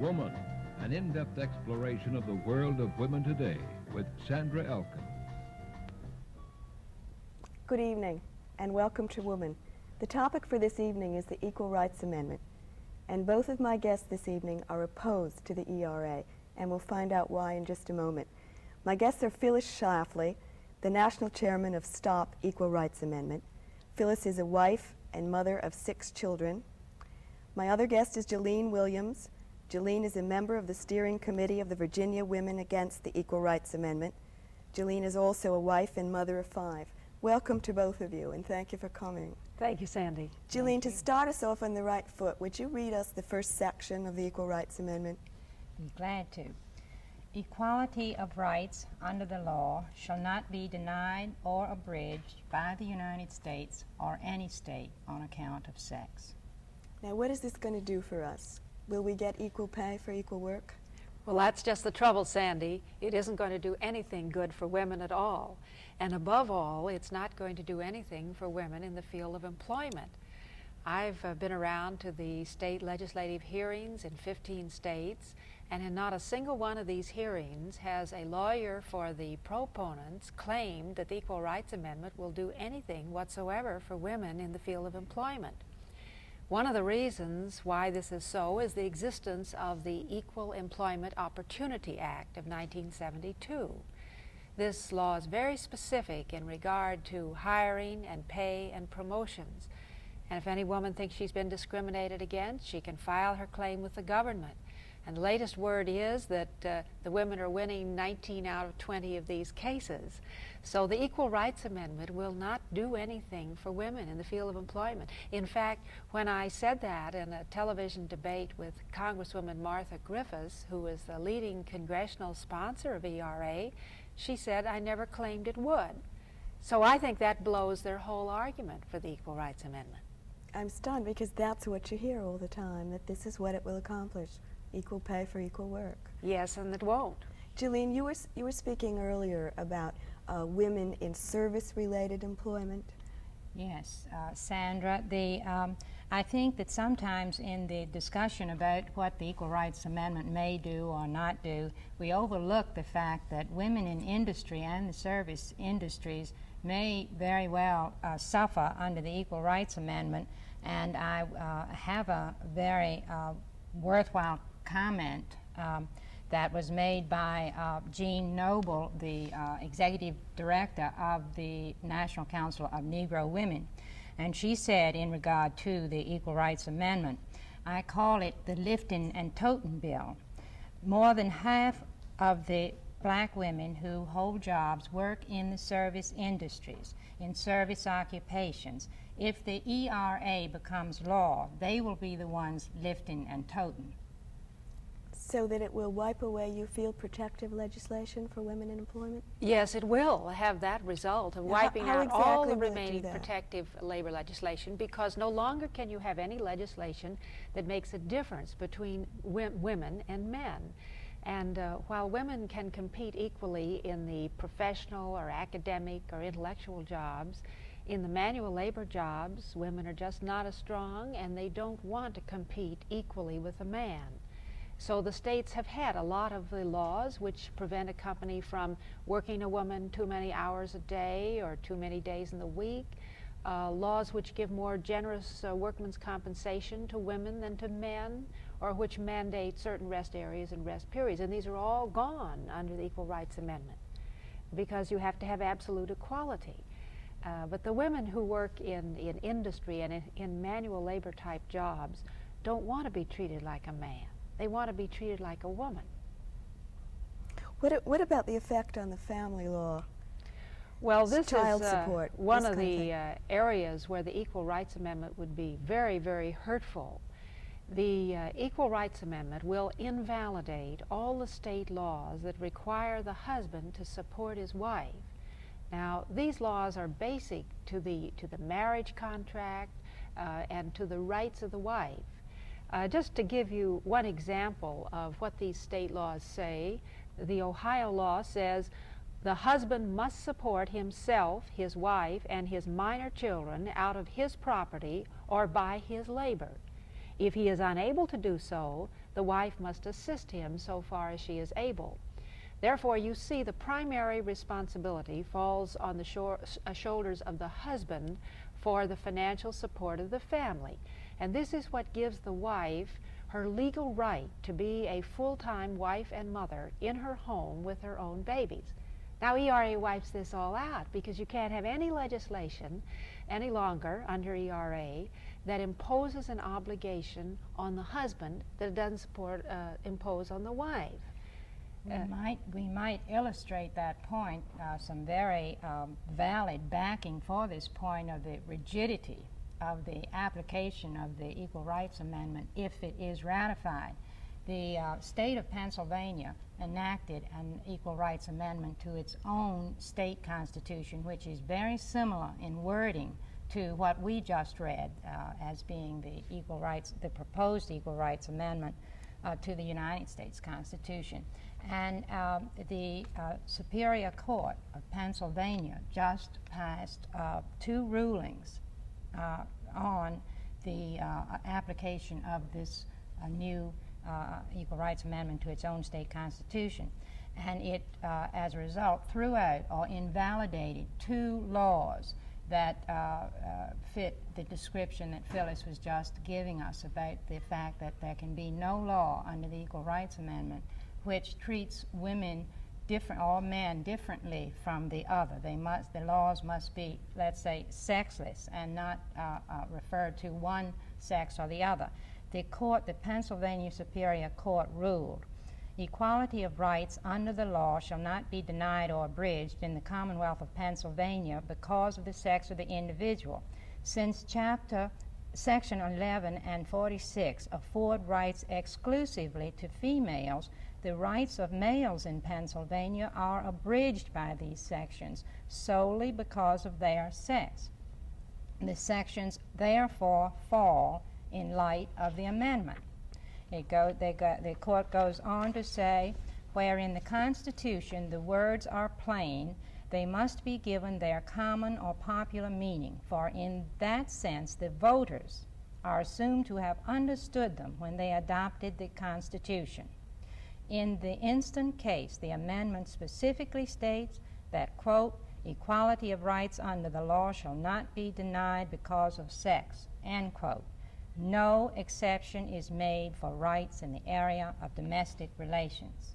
Woman, an in-depth exploration of the world of women today with Sandra Elkin. Good evening and welcome to Woman. The topic for this evening is the Equal Rights Amendment, and both of my guests this evening are opposed to the ERA, and we'll find out why in just a moment. My guests are Phyllis Schlafly, the national chairman of Stop Equal Rights Amendment. Phyllis is a wife and mother of 6 children. My other guest is Geline Williams. Geline is a member of the steering committee of the Virginia Women Against the Equal Rights Amendment. Geline is also a wife and mother of 5. Welcome to both of you, and thank you for coming. Thank you, Sandy. Geline, to start us off on the right foot, would you read us the first section of the Equal Rights Amendment? Be glad to. Equality of rights under the law shall not be denied or abridged by the United States or any state on account of sex. Now, what is this going to do for us? Will we get equal pay for equal work? Well, that's just the trouble, Sandy. It isn't going to do anything good for women at all. And above all, it's not going to do anything for women in the field of employment. I've been around to the state legislative hearings in 15 states, and in not a single one of these hearings has a lawyer for the proponents claimed that the Equal Rights Amendment will do anything whatsoever for women in the field of employment. One of the reasons why this is so is the existence of the Equal Employment Opportunity Act of 1972. This law is very specific in regard to hiring and pay and promotions. And if any woman thinks she's been discriminated against, she can file her claim with the government. And the latest word is that the women are winning 19 out of 20 of these cases. So the Equal Rights Amendment will not do anything for women in the field of employment. In fact, when I said that in a television debate with Congresswoman Martha Griffiths, who is the leading congressional sponsor of ERA, she said, "I never claimed it would." So I think that blows their whole argument for the Equal Rights Amendment. I'm stunned because that's what you hear all the time, that this is what it will accomplish. Equal pay for equal work. Yes, and it won't. Geline, you were speaking earlier about women in service-related employment. Yes, Sandra, I think that sometimes in the discussion about what the Equal Rights Amendment may do or not do, we overlook the fact that women in industry and the service industries may very well suffer under the Equal Rights Amendment. And I have a very worthwhile comment that was made by Jean Noble, the executive director of the National Council of Negro Women. And she said in regard to the Equal Rights Amendment, I call it the lifting and toting bill. More than half of the black women who hold jobs work in the service industries, in service occupations. If the ERA becomes law, they will be the ones lifting and toting. So that it will wipe away, you feel, protective legislation for women in employment? Yes, it will have that result of wiping how out all exactly the will it do remaining that? protective labor legislation, because no longer can you have any legislation that makes a difference between women and men. And while women can compete equally in the professional or academic or intellectual jobs, in the manual labor jobs, women are just not as strong, and they don't want to compete equally with a man. So the states have had a lot of the laws which prevent a company from working a woman too many hours a day or too many days in the week, laws which give more generous workman's compensation to women than to men, or which mandate certain rest areas and rest periods. And these are all gone under the Equal Rights Amendment because you have to have absolute equality. But the women who work in industry and in manual labor type jobs don't want to be treated like a man. They want to be treated like a woman. What about the effect on the family law? Well, this child is support, one this of kind of the areas where the Equal Rights Amendment would be very, very hurtful. The Equal Rights Amendment will invalidate all the state laws that require the husband to support his wife. Now, these laws are basic to the marriage contract and to the rights of the wife. Just to give you one example of what these state laws say, the Ohio law says the husband must support himself, his wife, and his minor children out of his property or by his labor. If he is unable to do so, the wife must assist him so far as she is able. Therefore, you see, the primary responsibility falls on the shoulders of the husband for the financial support of the family. And this is what gives the wife her legal right to be a full-time wife and mother in her home with her own babies. Now, ERA wipes this all out because you can't have any legislation any longer under ERA that imposes an obligation on the husband that it doesn't impose on the wife. We might illustrate that point, some very valid backing for this point of the rigidity of the application of the Equal Rights Amendment if it is ratified. The state of Pennsylvania enacted an Equal Rights Amendment to its own state constitution, which is very similar in wording to what we just read as being the proposed Equal Rights Amendment to the United States Constitution. And the Superior Court of Pennsylvania just passed 2 rulings on the application of this new Equal Rights Amendment to its own state constitution. And it, as a result, threw out or invalidated 2 laws that fit the description that Phyllis was just giving us about the fact that there can be no law under the Equal Rights Amendment which treats women different or men differently from the other. The laws must be, let's say, sexless and not refer to one sex or the other. The Pennsylvania Superior Court ruled, equality of rights under the law shall not be denied or abridged in the Commonwealth of Pennsylvania because of the sex of the individual. Since Section 11 and 46 afford rights exclusively to females, the rights of males in Pennsylvania are abridged by these sections solely because of their sex. The sections therefore fall in light of the amendment. The court goes on to say, where in the Constitution the words are plain, they must be given their common or popular meaning, for in that sense the voters are assumed to have understood them when they adopted the Constitution. In the instant case, the amendment specifically states that, quote, equality of rights under the law shall not be denied because of sex, end quote. No exception is made for rights in the area of domestic relations.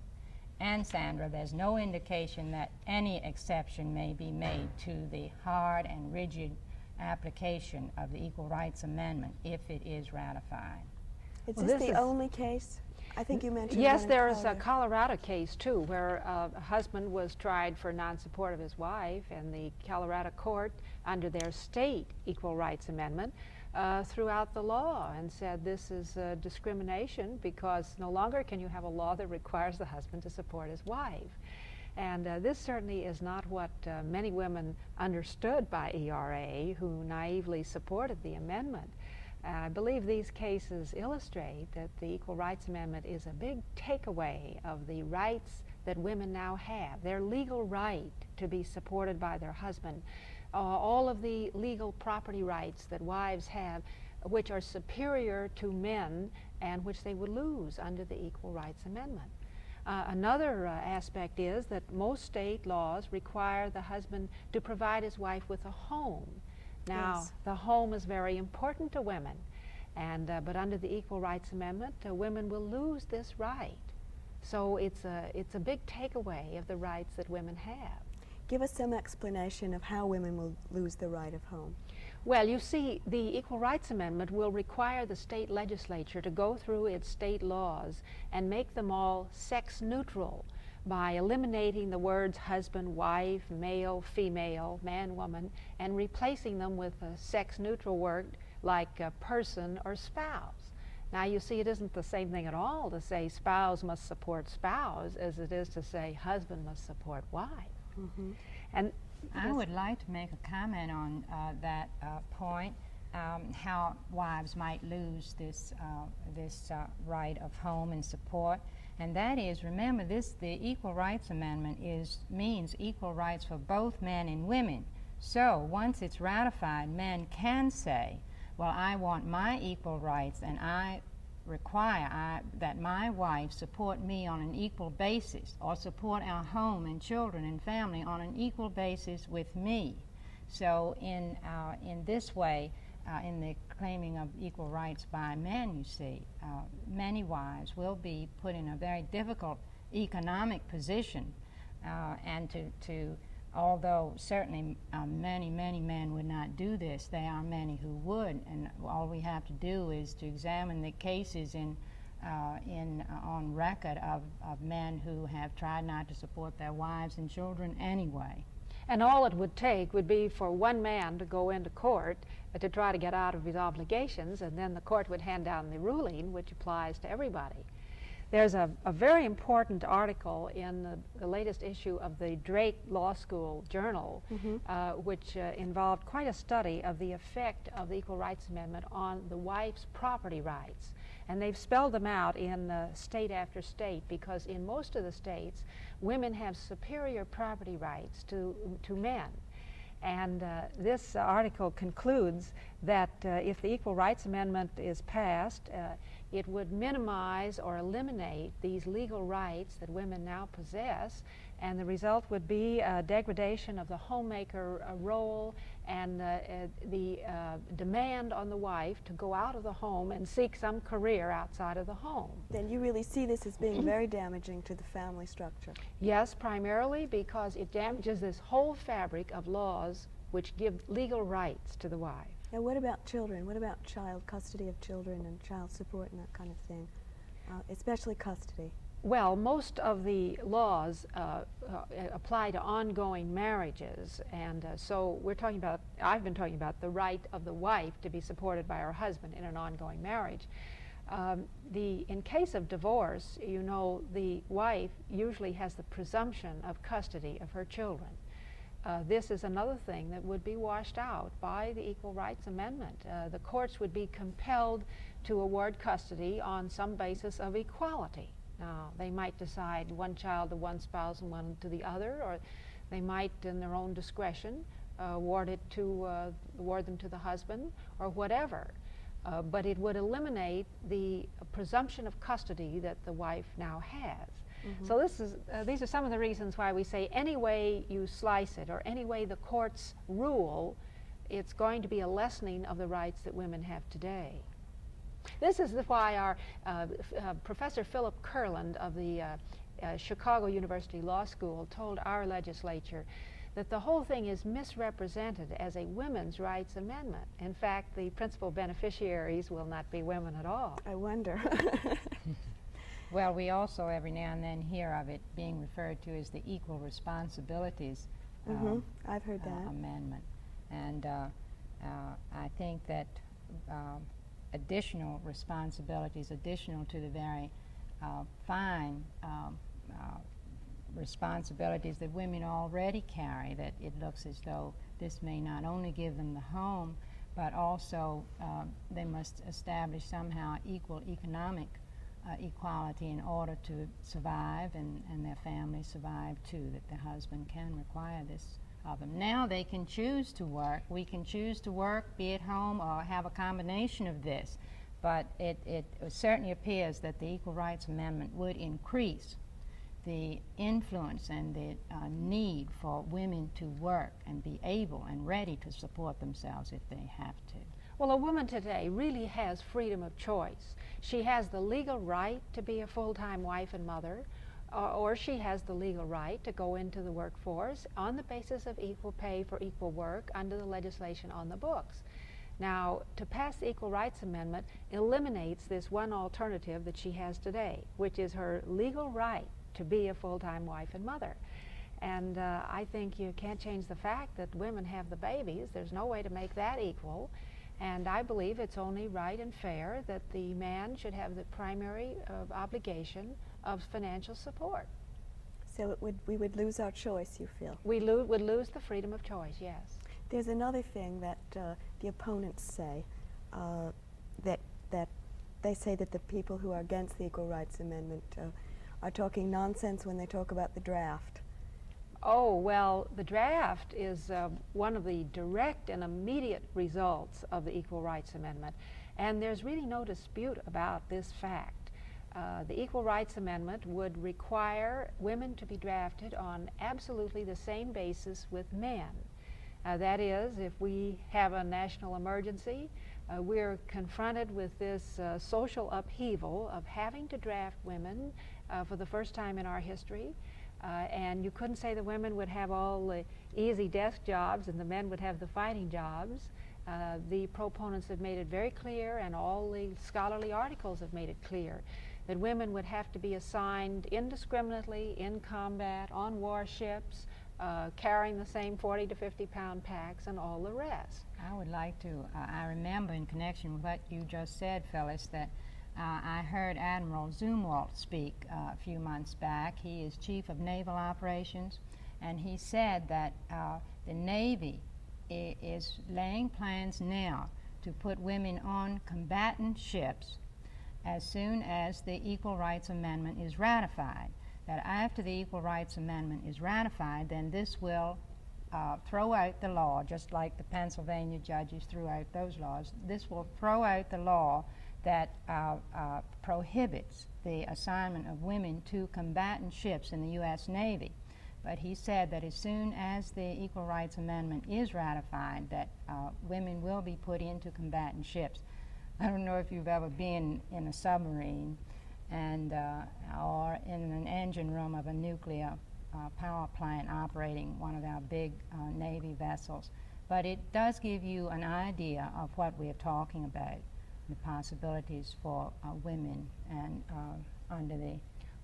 And, Sandra, there's no indication that any exception may be made to the hard and rigid application of the Equal Rights Amendment if it is ratified. Is this the only case? I think you mentioned yes, there is a Colorado case too where a husband was tried for non-support of his wife, and the Colorado court, under their state Equal Rights Amendment, threw out the law and said this is discrimination because no longer can you have a law that requires the husband to support his wife. And this certainly is not what many women understood by ERA who naively supported the amendment. I believe these cases illustrate that the Equal Rights Amendment is a big takeaway of the rights that women now have, their legal right to be supported by their husband, all of the legal property rights that wives have, which are superior to men and which they would lose under the Equal Rights Amendment. Another aspect is that most state laws require the husband to provide his wife with a home. Now, yes, the home is very important to women, and but under the Equal Rights Amendment, women will lose this right. So it's a big takeaway of the rights that women have. Give us some explanation of how women will lose the right of home. Well, you see, the Equal Rights Amendment will require the state legislature to go through its state laws and make them all sex neutral by eliminating the words husband, wife, male, female, man, woman, and replacing them with a sex-neutral word like person or spouse. Now, you see, it isn't the same thing at all to say spouse must support spouse as it is to say husband must support wife. Mm-hmm. And I would like to make a comment on that point, how wives might lose this right of home and support. And that is, remember, the Equal Rights Amendment means equal rights for both men and women. So once it's ratified, men can say, well, I want my equal rights, and I require that my wife support me on an equal basis, or support our home and children and family on an equal basis with me. So in this way, in the claiming of equal rights by men, you see, many wives will be put in a very difficult economic position, and to although certainly many men would not do this, there are many who would, and all we have to do is to examine the cases on record of men who have tried not to support their wives and children anyway. And all it would take would be for one man to go into court to try to get out of his obligations, and then the court would hand down the ruling, which applies to everybody. There's a very important article in the latest issue of the Drake Law School Journal, which involved quite a study of the effect of the Equal Rights Amendment on the wife's property rights. And they've spelled them out in state after state, because in most of the states, women have superior property rights to men. And this article concludes that if the Equal Rights Amendment is passed, it would minimize or eliminate these legal rights that women now possess, and the result would be a degradation of the homemaker role and the demand on the wife to go out of the home and seek some career outside of the home. Then you really see this as being very damaging to the family structure. Yes, primarily because it damages this whole fabric of laws which give legal rights to the wife. Now, what about children? What about custody of children and child support and that kind of thing, especially custody? Well, most of the laws apply to ongoing marriages, and so I've been talking about the right of the wife to be supported by her husband in an ongoing marriage. In case of divorce, you know, the wife usually has the presumption of custody of her children. This is another thing that would be washed out by the Equal Rights Amendment. The courts would be compelled to award custody on some basis of equality. Now, they might decide one child to one spouse and one to the other, or they might, in their own discretion, award them to the husband, or whatever. But it would eliminate the presumption of custody that the wife now has. So these are some of the reasons why we say any way you slice it, or any way the courts rule, it's going to be a lessening of the rights that women have today. This is why our Professor Philip Kurland of the Chicago University Law School told our legislature that the whole thing is misrepresented as a women's rights amendment. In fact, the principal beneficiaries will not be women at all. I wonder. Well, we also every now and then hear of it being referred to as the Equal Responsibilities I've heard that. Amendment. And I think that additional responsibilities, additional to the very fine responsibilities that women already carry, that it looks as though this may not only give them the home, but also they must establish somehow equal economic equality in order to survive, and their families survive too, that the husband can require this of them. Now they can choose to work. We can choose to work, be at home, or have a combination of this. But it certainly appears that the Equal Rights Amendment would increase the influence and the need for women to work and be able and ready to support themselves if they have to. Well, a woman today really has freedom of choice. She has the legal right to be a full-time wife and mother, or she has the legal right to go into the workforce on the basis of equal pay for equal work under the legislation on the books. Now, to pass the Equal Rights Amendment eliminates this one alternative that she has today, which is her legal right to be a full-time wife and mother. And I think you can't change the fact that women have the babies. There's no way to make that equal. And I believe it's only right and fair that the man should have the primary obligation of financial support. So we would lose our choice, you feel? We would lose the freedom of choice, yes. There's another thing that the opponents say, that they say that the people who are against the Equal Rights Amendment are talking nonsense when they talk about the draft. Oh, well, the draft is one of the direct and immediate results of the Equal Rights Amendment, and there's really no dispute about this fact. The Equal Rights Amendment would require women to be drafted on absolutely the same basis with men. That is, if we have a national emergency, we're confronted with this social upheaval of having to draft women for the first time in our history. And you couldn't say the women would have all the easy desk jobs and the men would have the fighting jobs. The proponents have made it very clear, and all the scholarly articles have made it clear, that women would have to be assigned indiscriminately in combat, on warships, carrying the same 40 to 50 pound packs and all the rest. I would like to, I remember in connection with what you just said, Phyllis, that I heard Admiral Zumwalt speak a few months back. He is Chief of Naval Operations, and he said that the Navy is laying plans now to put women on combatant ships as soon as the Equal Rights Amendment is ratified. That after the Equal Rights Amendment is ratified, then this will throw out the law, just like the Pennsylvania judges threw out those laws. This will throw out the law that prohibits the assignment of women to combatant ships in the U.S. Navy. But he said that as soon as the Equal Rights Amendment is ratified, that women will be put into combatant ships. I don't know if you've ever been in a submarine and or in an engine room of a nuclear power plant operating one of our big Navy vessels, but it does give you an idea of what we're talking about, the possibilities for women and under the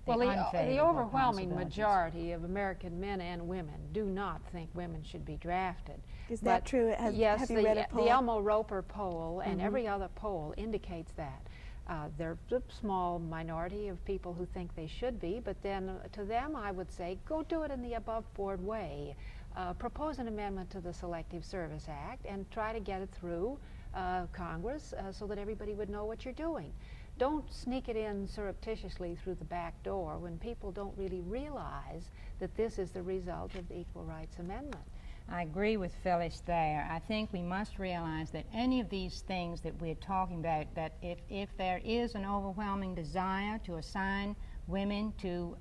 the overwhelming majority of American men and women do not think women should be drafted. Is that true? Yes, have you read a poll? the Elmo Roper poll and every other poll indicates that. There's a small minority of people who think they should be, but then to them I would say, go do it in the above board way. Propose an amendment to the Selective Service Act and try to get it through Congress so that everybody would know what you're doing. Don't sneak it in surreptitiously through the back door when people don't really realize that this is the result of the Equal Rights Amendment. I agree with Phyllis there. I think we must realize that any of these things that we're talking about, that if there is an overwhelming desire to assign women to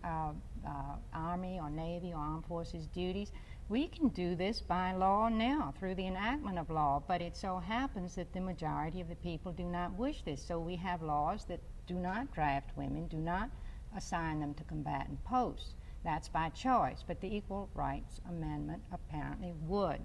Army or Navy or Armed Forces duties, we can do this by law now through the enactment of law, but it so happens that the majority of the people do not wish this. So we have laws that do not draft women, do not assign them to combatant posts. That's by choice, but the Equal Rights Amendment apparently would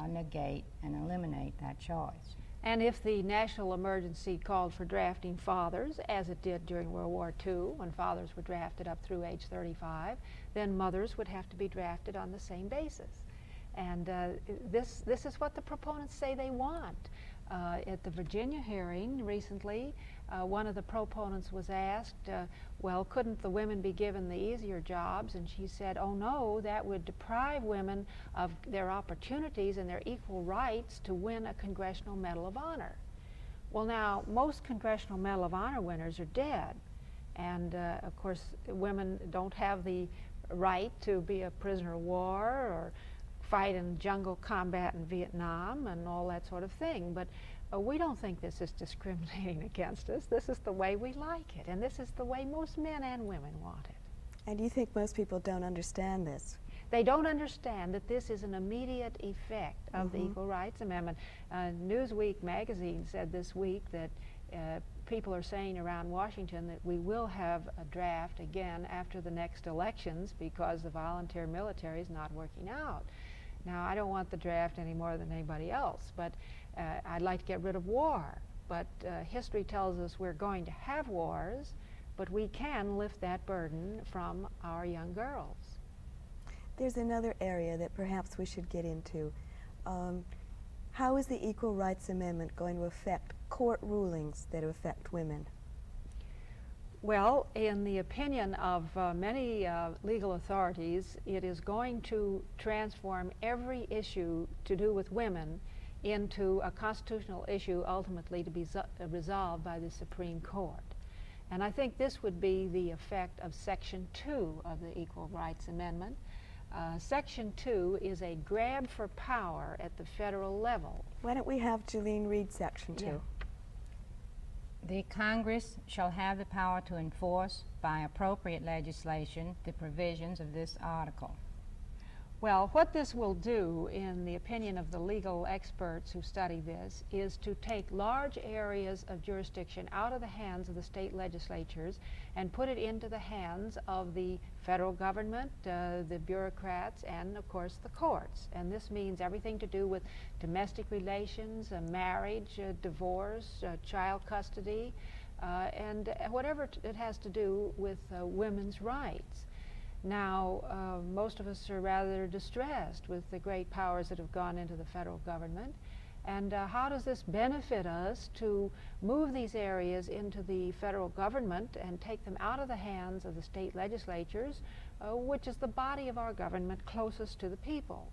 negate and eliminate that choice. And if the national emergency called for drafting fathers, as it did during World War II, when fathers were drafted up through age 35, then mothers would have to be drafted on the same basis. And this is what the proponents say they want. At the Virginia hearing recently, one of the proponents was asked, well, couldn't the women be given the easier jobs? And she said, oh no, that would deprive women of their opportunities and their equal rights to win a Congressional Medal of Honor. Well, now, most Congressional Medal of Honor winners are dead. And of course, women don't have the right to be a prisoner of war or fight in jungle combat in Vietnam and all that sort of thing. But we don't think this is discriminating against us. This is the way we like it, and this is the way most men and women want it. And you think most people don't understand this? They don't understand that this is an immediate effect of the Equal Rights Amendment. Newsweek magazine said this week that people are saying around Washington that we will have a draft again after the next elections because the volunteer military is not working out. Now, I don't want the draft any more than anybody else, but I'd like to get rid of war. But history tells us we're going to have wars, but we can lift that burden from our young girls. There's another area that perhaps we should get into. How is the Equal Rights Amendment going to affect court rulings that affect women? Well, in the opinion of many legal authorities, it is going to transform every issue to do with women into a constitutional issue ultimately to be resolved by the Supreme Court. And I think this would be the effect of Section 2 of the Equal Rights Amendment. Section 2 is a grab for power at the federal level. Why don't we have Geline read Section 2? Yeah. The Congress shall have the power to enforce by appropriate legislation the provisions of this article. Well, what this will do, in the opinion of the legal experts who study this, is to take large areas of jurisdiction out of the hands of the state legislatures and put it into the hands of the federal government, the bureaucrats, and of course the courts. And this means everything to do with domestic relations, marriage, divorce, child custody, and whatever it has to do with women's rights. Now, most of us are rather distressed with the great powers that have gone into the federal government. And how does this benefit us to move these areas into the federal government and take them out of the hands of the state legislatures, which is the body of our government closest to the people,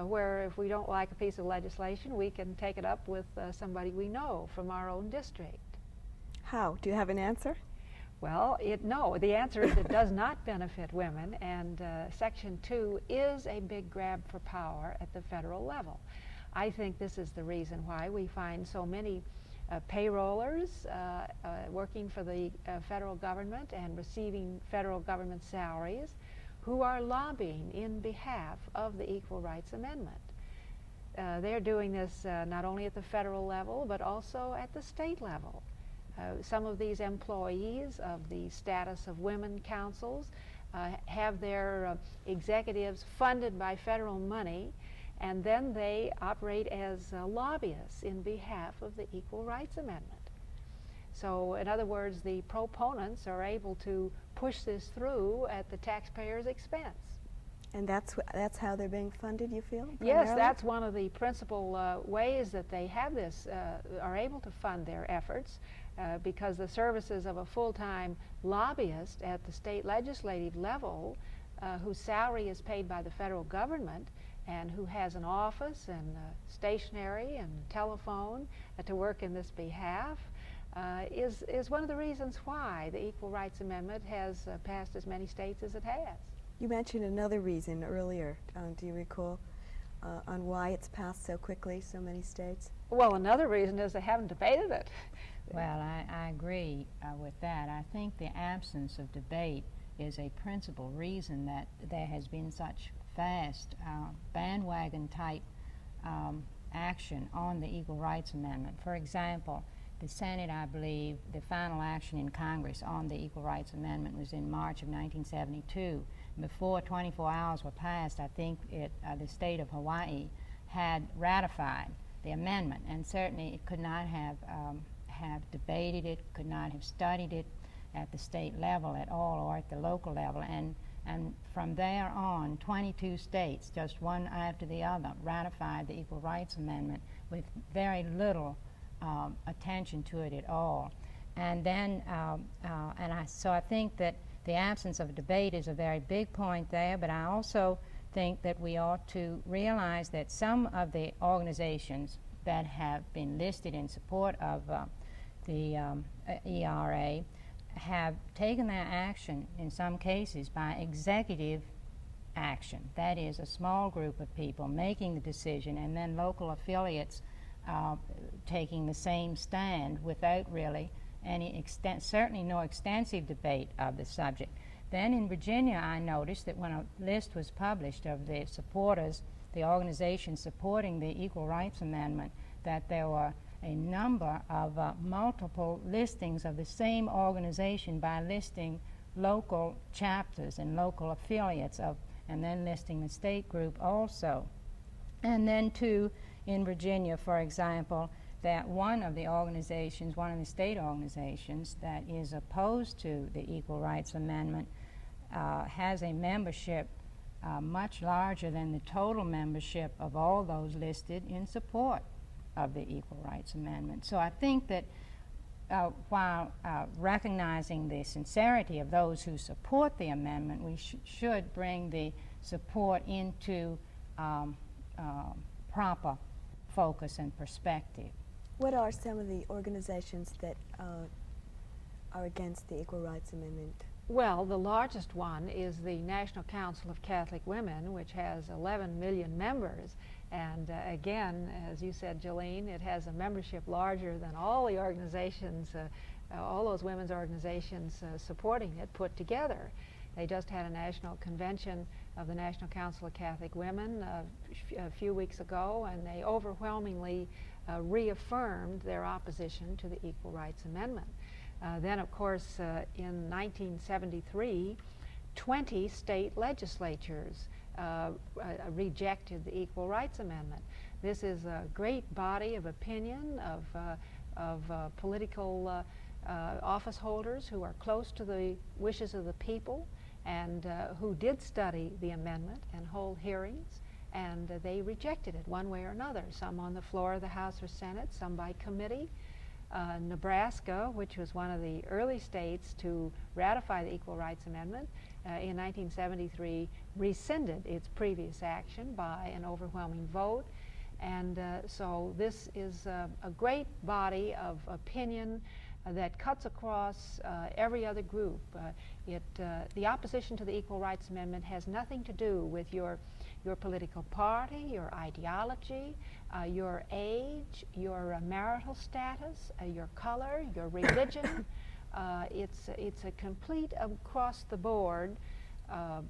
where if we don't like a piece of legislation, we can take it up with somebody we know from our own district. How? Do you have an answer? Well, no, the answer is it does not benefit women, and Section 2 is a big grab for power at the federal level. I think this is the reason why we find so many payrollers working for the federal government and receiving federal government salaries who are lobbying in behalf of the Equal Rights Amendment. They're doing this not only at the federal level, but also at the state level. Some of these employees of the status of women councils have their executives funded by federal money, and then they operate as lobbyists in behalf of the Equal Rights Amendment. So, in other words, the proponents are able to push this through at the taxpayer's expense. And that's how they're being funded, you feel? Yes, primarily? that's one of the principal ways that they have this, are able to fund their efforts, because the services of a full-time lobbyist at the state legislative level, whose salary is paid by the federal government and who has an office and stationery and telephone to work in this behalf, is one of the reasons why the Equal Rights Amendment has passed as many states as it has. You mentioned another reason earlier, do you recall, on why it's passed so quickly, so many states? Well, another reason is they haven't debated it. Well, I agree with that. I think the absence of debate is a principal reason that there has been such fast bandwagon-type action on the Equal Rights Amendment. For example, the Senate, I believe, the final action in Congress on the Equal Rights Amendment was in March of 1972. Before 24 hours were passed, I think the state of Hawaii had ratified the amendment, and certainly it could not have debated it, could not have studied it at the state level at all or at the local level. And from there on, 22 states, just one after the other, ratified the Equal Rights Amendment with very little attention to it at all. And then, so I think that the absence of debate is a very big point there, but I also think that we ought to realize that some of the organizations that have been listed in support of the ERA have taken their action in some cases by executive action. That is, a small group of people making the decision and then local affiliates taking the same stand without really any certainly no extensive debate of the subject. Then in Virginia, I noticed that when a list was published of the supporters, the organizations supporting the Equal Rights Amendment, that there were a number of multiple listings of the same organization by listing local chapters and local affiliates of, and then listing the state group also. And then too, in Virginia, for example, that one of the organizations, one of the state organizations that is opposed to the Equal Rights Amendment has a membership much larger than the total membership of all those listed in support of the Equal Rights Amendment. So I think that while recognizing the sincerity of those who support the amendment, we should bring the support into proper focus and perspective. What are some of the organizations that are against the Equal Rights Amendment? Well, the largest one is the National Council of Catholic Women, which has 11 million members. And again, as you said, Geline, it has a membership larger than all the organizations, all those women's organizations supporting it put together. They just had a national convention of the National Council of Catholic Women a few weeks ago, and they overwhelmingly reaffirmed their opposition to the Equal Rights Amendment. Then, of course, in 1973, 20 state legislatures rejected the Equal Rights Amendment. This is a great body of opinion of political office holders who are close to the wishes of the people and who did study the amendment and hold hearings, and they rejected it one way or another, some on the floor of the House or Senate, some by committee. Nebraska, which was one of the early states to ratify the Equal Rights Amendment, in 1973 rescinded its previous action by an overwhelming vote. And so this is a great body of opinion that cuts across every other group. The opposition to the Equal Rights Amendment has nothing to do with your political party, your ideology, your age, your marital status, your color, your religion. It's a complete across-the-board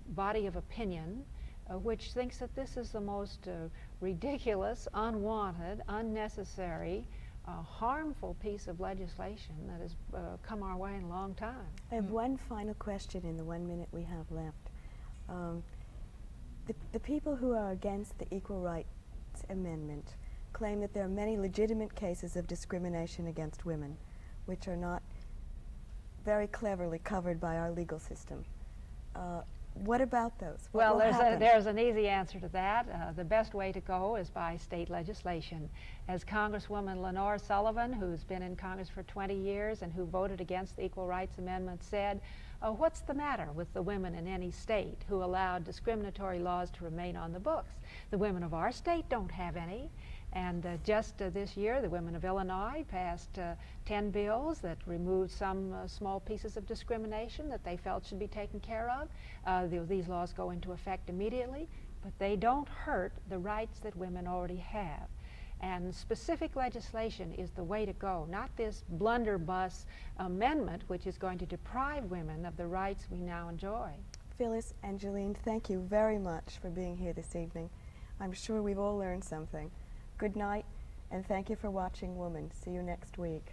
body of opinion which thinks that this is the most ridiculous, unwanted, unnecessary, harmful piece of legislation that has come our way in a long time. I have one final question in the 1 minute we have left. The people who are against the Equal Rights Amendment claim that there are many legitimate cases of discrimination against women, which are not very cleverly covered by our legal system. What about those? Well, there's an easy answer to that. The best way to go is by state legislation. As Congresswoman Lenore Sullivan, who's been in Congress for 20 years and who voted against the Equal Rights Amendment, said, what's the matter with the women in any state who allowed discriminatory laws to remain on the books? The women of our state don't have any. And just this year, the women of Illinois passed 10 bills that removed some small pieces of discrimination that they felt should be taken care of. These laws go into effect immediately, but they don't hurt the rights that women already have. And specific legislation is the way to go, not this blunderbuss amendment which is going to deprive women of the rights we now enjoy. Phyllis and Geline, thank you very much for being here this evening. I'm sure we've all learned something. Good night, and thank you for watching Woman. See you next week.